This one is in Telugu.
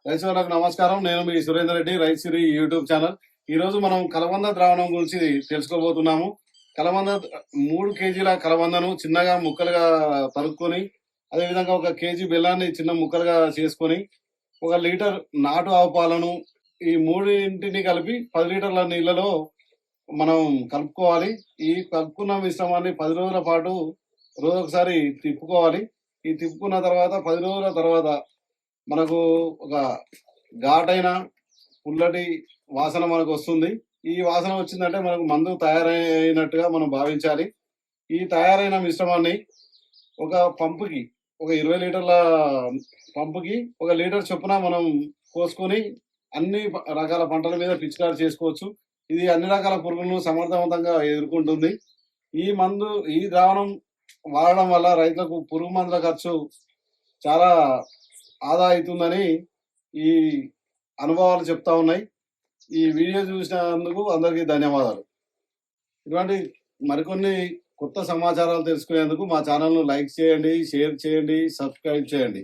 రైతు సోదరులకు నమస్కారం. నేను మీ సురేందర్ రెడ్డి, రైతు సిరి యూట్యూబ్ ఛానల్. ఈ రోజు మనం కలబంద ద్రావణం గురించి తెలుసుకోబోతున్నాము. కలబంద 3 కేజీల కలబందను చిన్నగా ముక్కలుగా తరుక్కొని, అదేవిధంగా 1 కేజీ బెల్లాన్ని చిన్న ముక్కలుగా చేసుకొని, 1 లీటర్ నాటు ఆవు పాలను ఈ మూడింటిని కలిపి 10 లీటర్ల నీళ్ళలో మనం కలుపుకోవాలి. ఈ కలుపుకున్న మిశ్రమాన్ని 10 రోజుల పాటు రోజొకసారి తిప్పుకోవాలి. ఈ తిప్పుకున్న తర్వాత 10 రోజుల తర్వాత మనకు ఒక ఘాటైన పుల్లటి వాసన మనకు వస్తుంది. ఈ వాసన వచ్చిందంటే మనకు మందు తయారైనట్టుగా మనం భావించాలి. ఈ తయారైన మిశ్రమాన్ని ఒక పంపుకి, ఒక 20 లీటర్ల పంపుకి 1 లీటర్ చొప్పున మనం పోసుకొని అన్ని రకాల పంటల మీద పిచికారి చేసుకోవచ్చు. ఇది అన్ని రకాల పురుగులను సమర్థవంతంగా ఎదుర్కొంటుంది. ఈ ద్రావణం వాడడం వల్ల రైతులకు పురుగు మందుల ఖర్చు చాలా ఆదా అవుతుందని ఈ అనుభవాలు చెప్తా ఉన్నాయి. ఈ వీడియో చూసినందుకు అందరికీ ధన్యవాదాలు. ఇటువంటి మరికొన్ని కొత్త సమాచారాలు తెలుసుకునేందుకు మా ఛానల్ను లైక్ చేయండి, షేర్ చేయండి, సబ్స్క్రైబ్ చేయండి.